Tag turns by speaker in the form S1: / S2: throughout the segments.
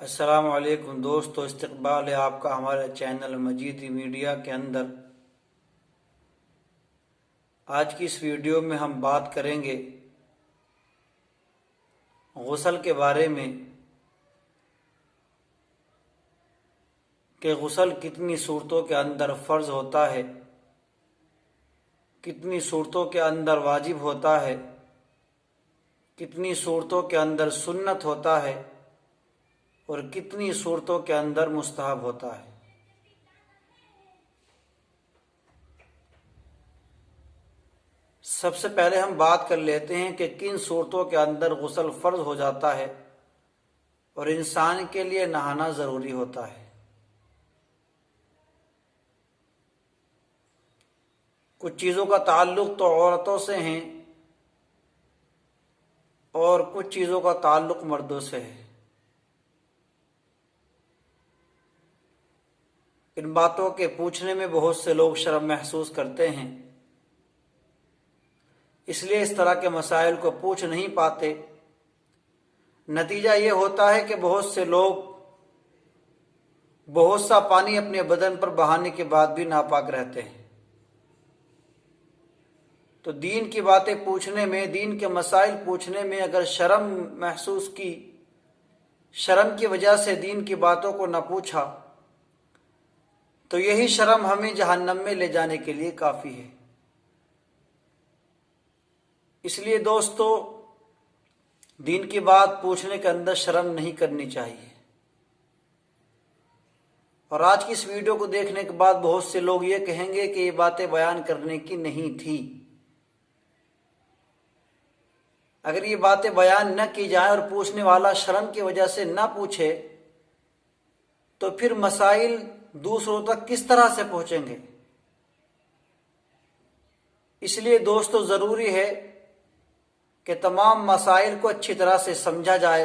S1: السلام علیکم دوستو، استقبال ہے آپ کا ہمارے چینل مجیدی میڈیا کے اندر۔ آج کی اس ویڈیو میں ہم بات کریں گے غسل کے بارے میں کہ غسل کتنی صورتوں کے اندر فرض ہوتا ہے، کتنی صورتوں کے اندر واجب ہوتا ہے، کتنی صورتوں کے اندر سنت ہوتا ہے اور کتنی صورتوں کے اندر مستحب ہوتا ہے۔ سب سے پہلے ہم بات کر لیتے ہیں کہ کن صورتوں کے اندر غسل فرض ہو جاتا ہے اور انسان کے لیے نہانا ضروری ہوتا ہے۔ کچھ چیزوں کا تعلق تو عورتوں سے ہیں اور کچھ چیزوں کا تعلق مردوں سے ہے۔ ان باتوں کے پوچھنے میں بہت سے لوگ شرم محسوس کرتے ہیں، اس لیے اس طرح کے مسائل کو پوچھ نہیں پاتے۔ نتیجہ یہ ہوتا ہے کہ بہت سے لوگ بہت سا پانی اپنے بدن پر بہانے کے بعد بھی ناپاک رہتے ہیں۔ تو دین کی باتیں پوچھنے میں، دین کے مسائل پوچھنے میں اگر شرم محسوس کی، شرم کی وجہ سے دین کی باتوں کو نہ پوچھا، تو یہی شرم ہمیں جہنم میں لے جانے کے لیے کافی ہے۔ اس لیے دوستو، دین کی بات پوچھنے کے اندر شرم نہیں کرنی چاہیے۔ اور آج کی اس ویڈیو کو دیکھنے کے بعد بہت سے لوگ یہ کہیں گے کہ یہ باتیں بیان کرنے کی نہیں تھی۔ اگر یہ باتیں بیان نہ کی جائیں اور پوچھنے والا شرم کی وجہ سے نہ پوچھے تو پھر مسائل دوسروں تک کس طرح سے پہنچیں گے؟ اس لیے دوستو ضروری ہے کہ تمام مسائل کو اچھی طرح سے سمجھا جائے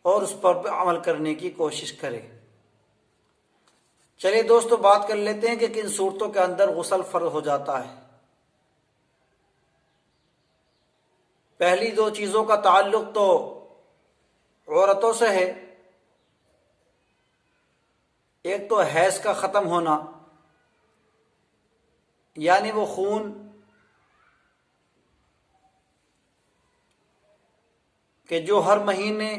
S1: اور اس پر عمل کرنے کی کوشش کرے۔ چلیے دوستو، بات کر لیتے ہیں کہ کن صورتوں کے اندر غسل فرض ہو جاتا ہے۔ پہلی دو چیزوں کا تعلق تو عورتوں سے ہے۔ ایک تو حیض کا ختم ہونا، یعنی وہ خون کہ جو ہر مہینے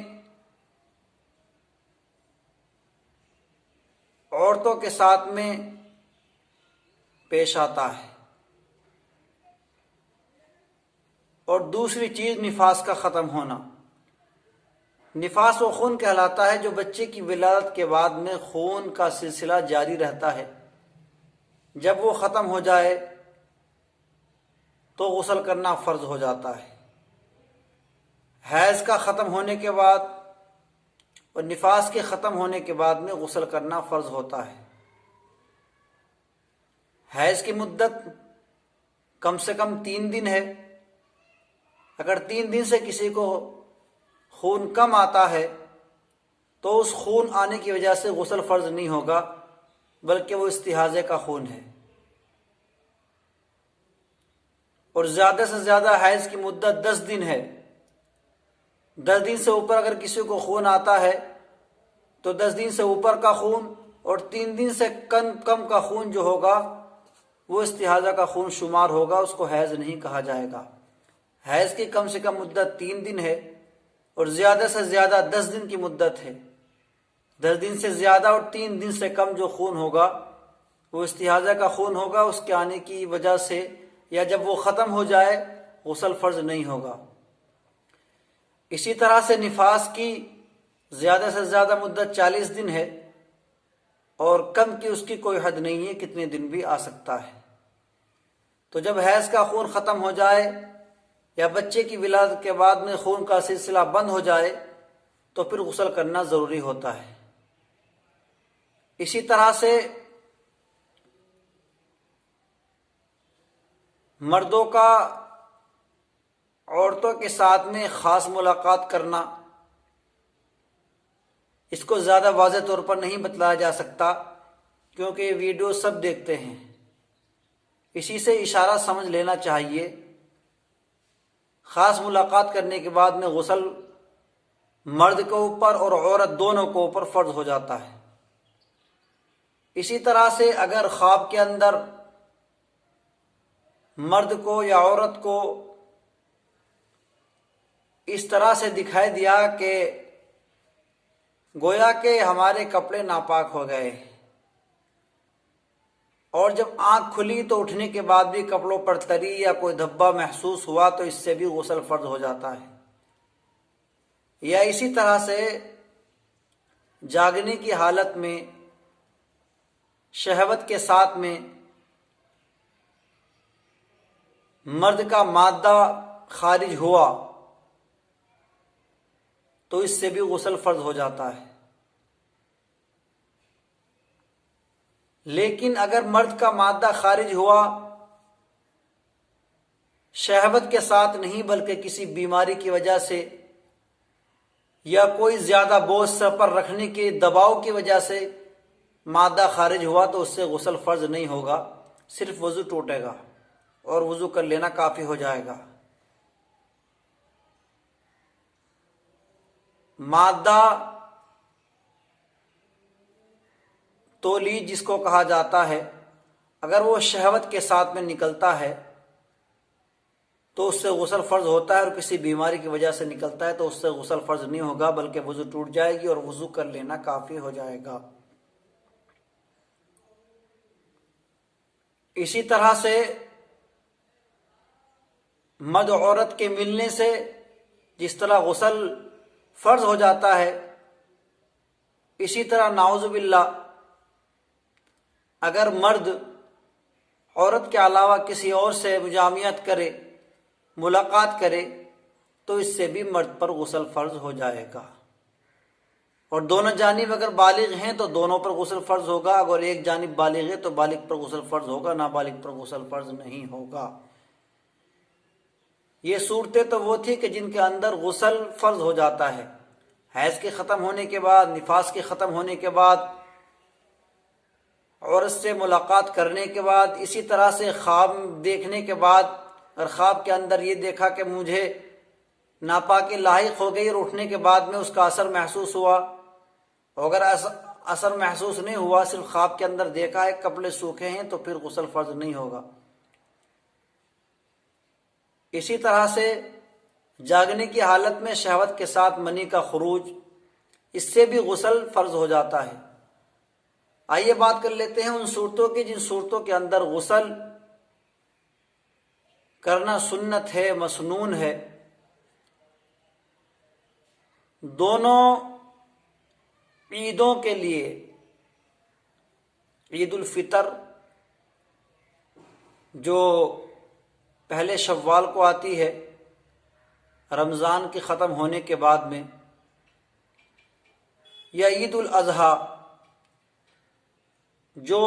S1: عورتوں کے ساتھ میں پیش آتا ہے۔ اور دوسری چیز نفاس کا ختم ہونا۔ نفاس وہ خون کہلاتا ہے جو بچے کی ولادت کے بعد میں خون کا سلسلہ جاری رہتا ہے۔ جب وہ ختم ہو جائے تو غسل کرنا فرض ہو جاتا ہے۔ حیض کا ختم ہونے کے بعد اور نفاس کے ختم ہونے کے بعد میں غسل کرنا فرض ہوتا ہے۔ حیض کی مدت کم سے کم 3 دن ہے۔ اگر 3 دن سے کسی کو خون کم آتا ہے تو اس خون آنے کی وجہ سے غسل فرض نہیں ہوگا، بلکہ وہ استحاضے کا خون ہے۔ اور زیادہ سے زیادہ حیض کی مدت 10 دن ہے۔ 10 دن سے اوپر اگر کسی کو خون آتا ہے تو 10 دن سے اوپر کا خون اور 3 دن سے کم کا خون جو ہوگا وہ استحاضہ کا خون شمار ہوگا، اس کو حیض نہیں کہا جائے گا۔ حیض کی کم سے کم مدت 3 دن ہے اور زیادہ سے زیادہ 10 دن کی مدت ہے۔ 10 دن سے زیادہ اور 3 دن سے کم جو خون ہوگا وہ استحاضہ کا خون ہوگا، اس کے آنے کی وجہ سے یا جب وہ ختم ہو جائے غسل فرض نہیں ہوگا۔ اسی طرح سے نفاس کی زیادہ سے زیادہ مدت 40 دن ہے اور کم کی اس کی کوئی حد نہیں ہے، کتنے دن بھی آ سکتا ہے۔ تو جب حیض کا خون ختم ہو جائے یا بچے کی ولادت کے بعد میں خون کا سلسلہ بند ہو جائے تو پھر غسل کرنا ضروری ہوتا ہے۔ اسی طرح سے مردوں کا عورتوں کے ساتھ میں خاص ملاقات کرنا، اس کو زیادہ واضح طور پر نہیں بتلایا جا سکتا کیونکہ یہ ویڈیو سب دیکھتے ہیں۔ اسی سے اشارہ سمجھ لینا چاہیے۔ خاص ملاقات کرنے کے بعد میں غسل مرد کے اوپر اور عورت دونوں کو اوپر فرض ہو جاتا ہے۔ اسی طرح سے اگر خواب کے اندر مرد کو یا عورت کو اس طرح سے دکھائی دیا کہ گویا کہ ہمارے کپڑے ناپاک ہو گئے، اور جب آنکھ کھلی تو اٹھنے کے بعد بھی کپڑوں پر تری یا کوئی دھبا محسوس ہوا، تو اس سے بھی غسل فرض ہو جاتا ہے۔ یا اسی طرح سے جاگنے کی حالت میں شہوت کے ساتھ میں مرد کا مادہ خارج ہوا تو اس سے بھی غسل فرض ہو جاتا ہے۔ لیکن اگر مرد کا مادہ خارج ہوا شہوت کے ساتھ نہیں بلکہ کسی بیماری کی وجہ سے یا کوئی زیادہ بوجھ سر پر رکھنے کے دباؤ کی وجہ سے مادہ خارج ہوا، تو اس سے غسل فرض نہیں ہوگا، صرف وضو ٹوٹے گا اور وضو کر لینا کافی ہو جائے گا۔ مادہ تولید جس کو کہا جاتا ہے، اگر وہ شہوت کے ساتھ میں نکلتا ہے تو اس سے غسل فرض ہوتا ہے، اور کسی بیماری کی وجہ سے نکلتا ہے تو اس سے غسل فرض نہیں ہوگا بلکہ وضو ٹوٹ جائے گی اور وضو کر لینا کافی ہو جائے گا۔ اسی طرح سے مرد عورت کے ملنے سے جس طرح غسل فرض ہو جاتا ہے، اسی طرح نعوذ باللہ اگر مرد عورت کے علاوہ کسی اور سے مجامعت کرے، ملاقات کرے، تو اس سے بھی مرد پر غسل فرض ہو جائے گا۔ اور دونوں جانب اگر بالغ ہیں تو دونوں پر غسل فرض ہوگا، اگر ایک جانب بالغ ہے تو بالغ پر غسل فرض ہوگا، نابالغ پر غسل فرض نہیں ہوگا۔ یہ صورتیں تو وہ تھی کہ جن کے اندر غسل فرض ہو جاتا ہے، حیض کے ختم ہونے کے بعد، نفاس کے ختم ہونے کے بعد، عورت سے ملاقات کرنے کے بعد، اسی طرح سے خواب دیکھنے کے بعد، اور خواب کے اندر یہ دیکھا کہ مجھے ناپاکی لاحق ہو گئی اور اٹھنے کے بعد میں اس کا اثر محسوس ہوا، اور اگر اثر محسوس نہیں ہوا، صرف خواب کے اندر دیکھا ہے کپڑے سوکھے ہیں، تو پھر غسل فرض نہیں ہوگا۔ اسی طرح سے جاگنے کی حالت میں شہوت کے ساتھ منی کا خروج، اس سے بھی غسل فرض ہو جاتا ہے۔ آئیے بات کر لیتے ہیں ان صورتوں کی جن صورتوں کے اندر غسل کرنا سنت ہے، مسنون ہے۔ دونوں عیدوں کے لیے، عید الفطر جو پہلے شوال کو آتی ہے رمضان کے ختم ہونے کے بعد میں، یا عید الاضحیٰ جو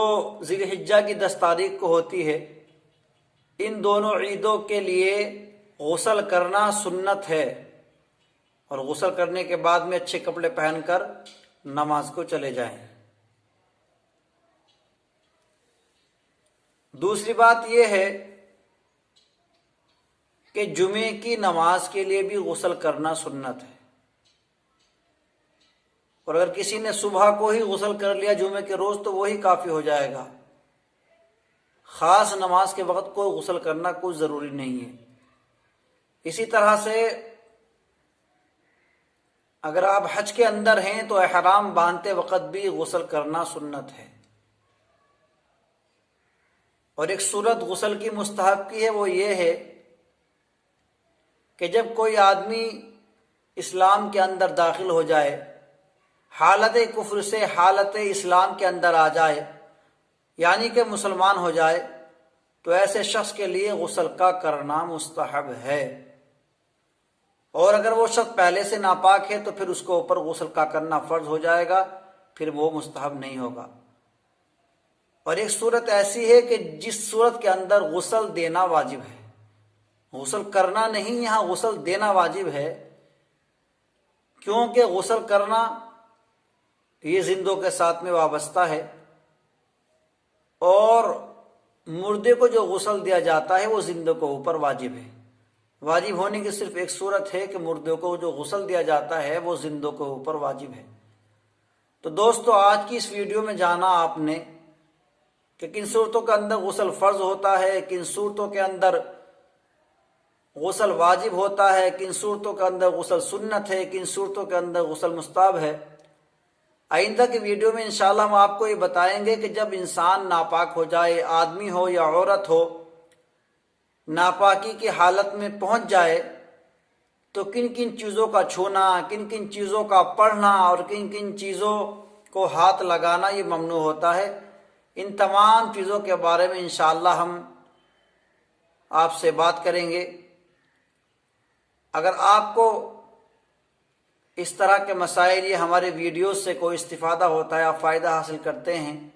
S1: ذی الحجہ کی 10 تاریخ کو ہوتی ہے، ان دونوں عیدوں کے لیے غسل کرنا سنت ہے، اور غسل کرنے کے بعد میں اچھے کپڑے پہن کر نماز کو چلے جائیں۔ دوسری بات یہ ہے کہ جمعے کی نماز کے لیے بھی غسل کرنا سنت ہے، اور اگر کسی نے صبح کو ہی غسل کر لیا جمعے کے روز تو وہی کافی ہو جائے گا، خاص نماز کے وقت کو غسل کرنا کوئی ضروری نہیں ہے۔ اسی طرح سے اگر آپ حج کے اندر ہیں تو احرام باندھتے وقت بھی غسل کرنا سنت ہے۔ اور ایک صورت غسل کی مستحب کی ہے، وہ یہ ہے کہ جب کوئی آدمی اسلام کے اندر داخل ہو جائے، حالت کفر سے حالت اسلام کے اندر آ جائے، یعنی کہ مسلمان ہو جائے، تو ایسے شخص کے لیے غسل کا کرنا مستحب ہے، اور اگر وہ شخص پہلے سے ناپاک ہے تو پھر اس کو اوپر غسل کا کرنا فرض ہو جائے گا، پھر وہ مستحب نہیں ہوگا۔ اور ایک صورت ایسی ہے کہ جس صورت کے اندر غسل دینا واجب ہے، غسل کرنا نہیں، یہاں غسل دینا واجب ہے، کیونکہ غسل کرنا یہ زندوں کے ساتھ میں وابستہ ہے، اور مردے کو جو غسل دیا جاتا ہے وہ زندوں کو اوپر واجب ہے، واجب ہونے کی صرف ایک صورت ہے کہ مردوں کو جو غسل دیا جاتا ہے وہ زندوں کے اوپر واجب ہے۔ تو دوستو، آج کی اس ویڈیو میں جانا آپ نے کہ کن صورتوں کے اندر غسل فرض ہوتا ہے، کن صورتوں کے اندر غسل واجب ہوتا ہے، کن صورتوں کے اندر غسل سنت ہے، کن صورتوں کے اندر غسل مستحب ہے۔ آئندہ کی ویڈیو میں انشاءاللہ ہم آپ کو یہ بتائیں گے کہ جب انسان ناپاک ہو جائے، آدمی ہو یا عورت ہو، ناپاکی کی حالت میں پہنچ جائے تو کن کن چیزوں کا چھونا، کن کن چیزوں کا پڑھنا اور کن کن چیزوں کو ہاتھ لگانا یہ ممنوع ہوتا ہے۔ ان تمام چیزوں کے بارے میں انشاءاللہ ہم آپ سے بات کریں گے۔ اگر آپ کو اس طرح کے مسائل یہ ہمارے ویڈیوز سے کوئی استفادہ ہوتا ہے، آپ فائدہ حاصل کرتے ہیں،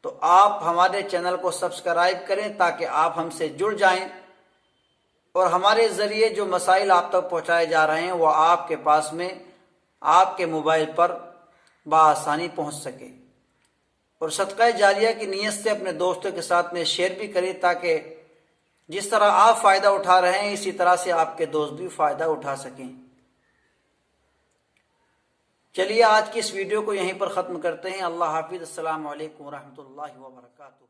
S1: تو آپ ہمارے چینل کو سبسکرائب کریں تاکہ آپ ہم سے جڑ جائیں اور ہمارے ذریعے جو مسائل آپ تک پہنچائے جا رہے ہیں وہ آپ کے پاس میں آپ کے موبائل پر بآسانی پہنچ سکے۔ اور صدقہ جاریہ کی نیت سے اپنے دوستوں کے ساتھ میں شیئر بھی کریں تاکہ جس طرح آپ فائدہ اٹھا رہے ہیں اسی طرح سے آپ کے دوست بھی فائدہ اٹھا سکیں۔ چلیے آج کی اس ویڈیو کو یہیں پر ختم کرتے ہیں۔ اللہ حافظ۔ السلام علیکم ورحمۃ اللہ وبرکاتہ۔